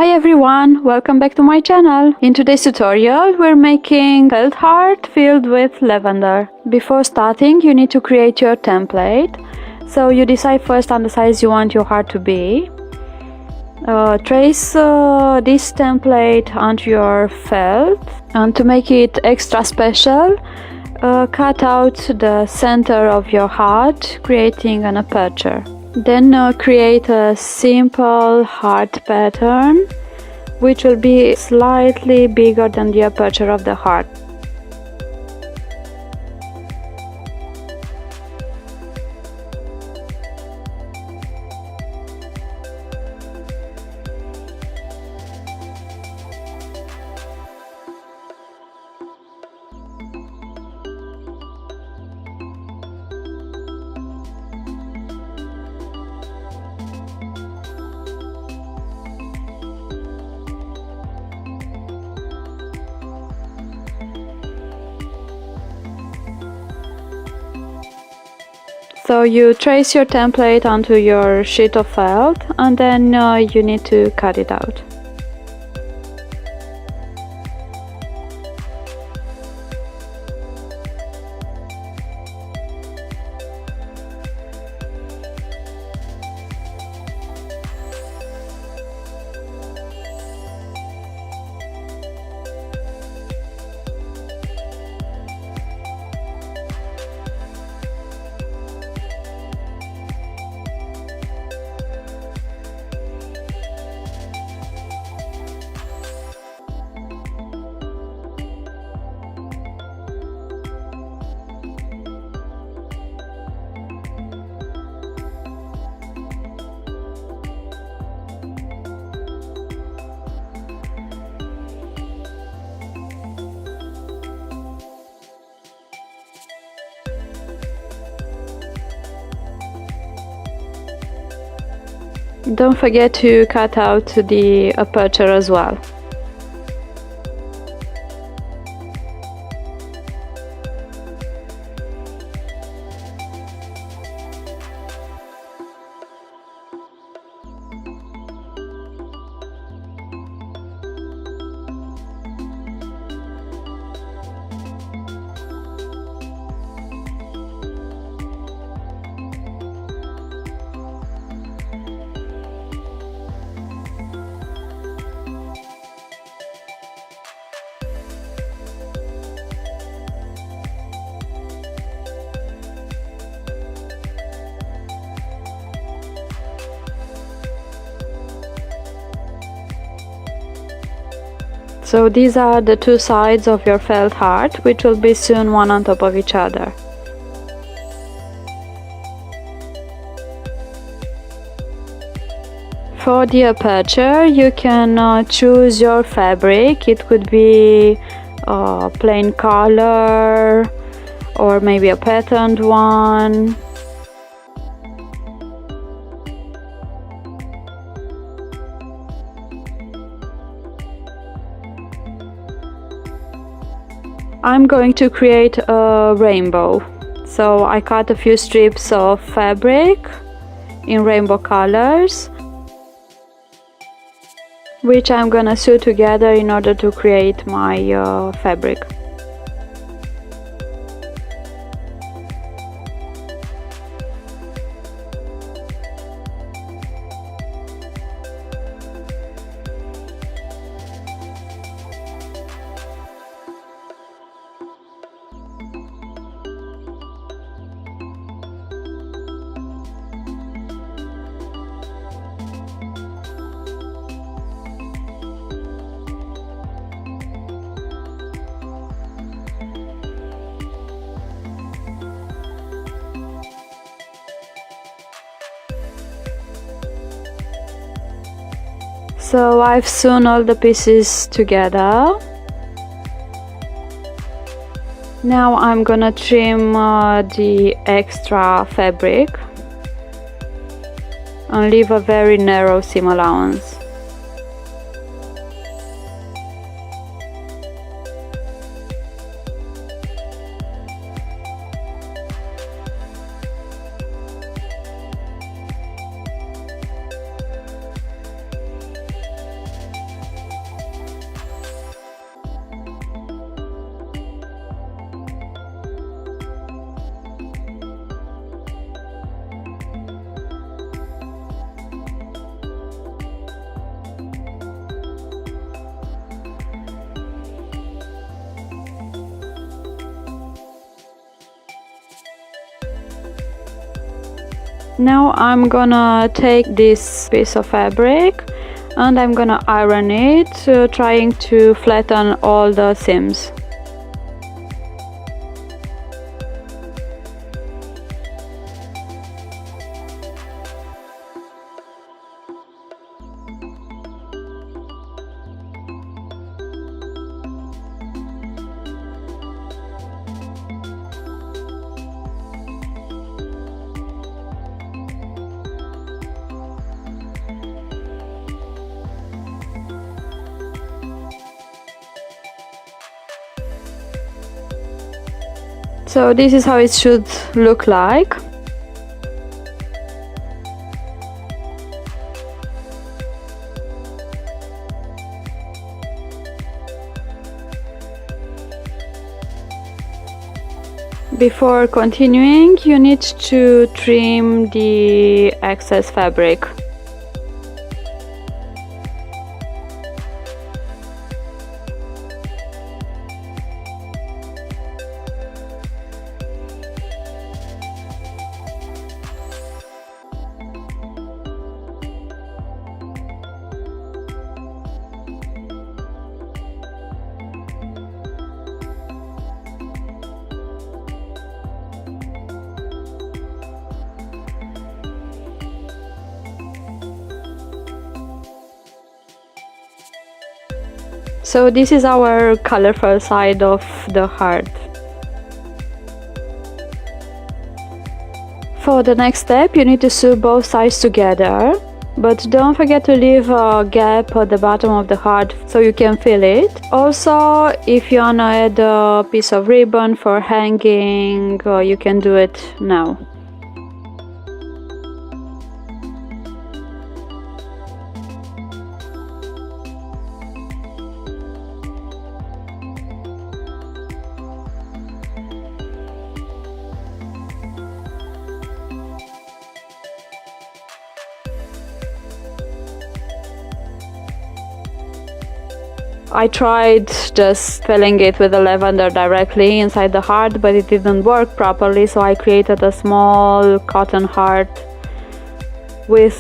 Hi everyone, welcome back to my channel. In today's tutorial we're making felt heart filled with lavender. Before starting you need to create your template. So you decide first on the size you want your heart to be. Trace this template onto your felt, and to make it extra special, cut out the center of your heart, creating an aperture. Then create a simple heart pattern which will be slightly bigger than the aperture of the heart. So you trace your template onto your sheet of felt, and then you need to cut it out. Don't forget to cut out the aperture as well. So these are the two sides of your felt heart, which will be sewn one on top of each other. For the aperture, you can choose your fabric. It could be a plain color or maybe a patterned one. I'm going to create a rainbow, so I cut a few strips of fabric in rainbow colors, which I'm gonna sew together in order to create my fabric. So I've sewn all the pieces together. Now I'm gonna trim the extra fabric and leave a very narrow seam allowance. Now I'm gonna take this piece of fabric and I'm gonna iron it, trying to flatten all the seams. So this is how it should look like. Before continuing, you need to trim the excess fabric. So this is our colorful side of the heart. For the next step, you need to sew both sides together, but don't forget to leave a gap at the bottom of the heart so you can feel it. Also, if you wanna add a piece of ribbon for hanging, you can do it now. I tried just filling it with the lavender directly inside the heart, but it didn't work properly, so I created a small cotton heart with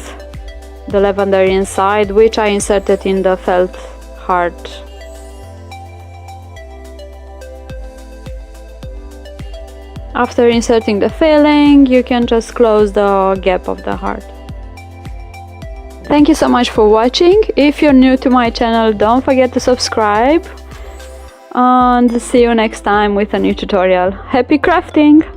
the lavender inside, which I inserted in the felt heart. After inserting the filling, you can just close the gap of the heart. Thank you so much for watching. If you're new to my channel, don't forget to subscribe, and see you next time with a new tutorial. Happy crafting!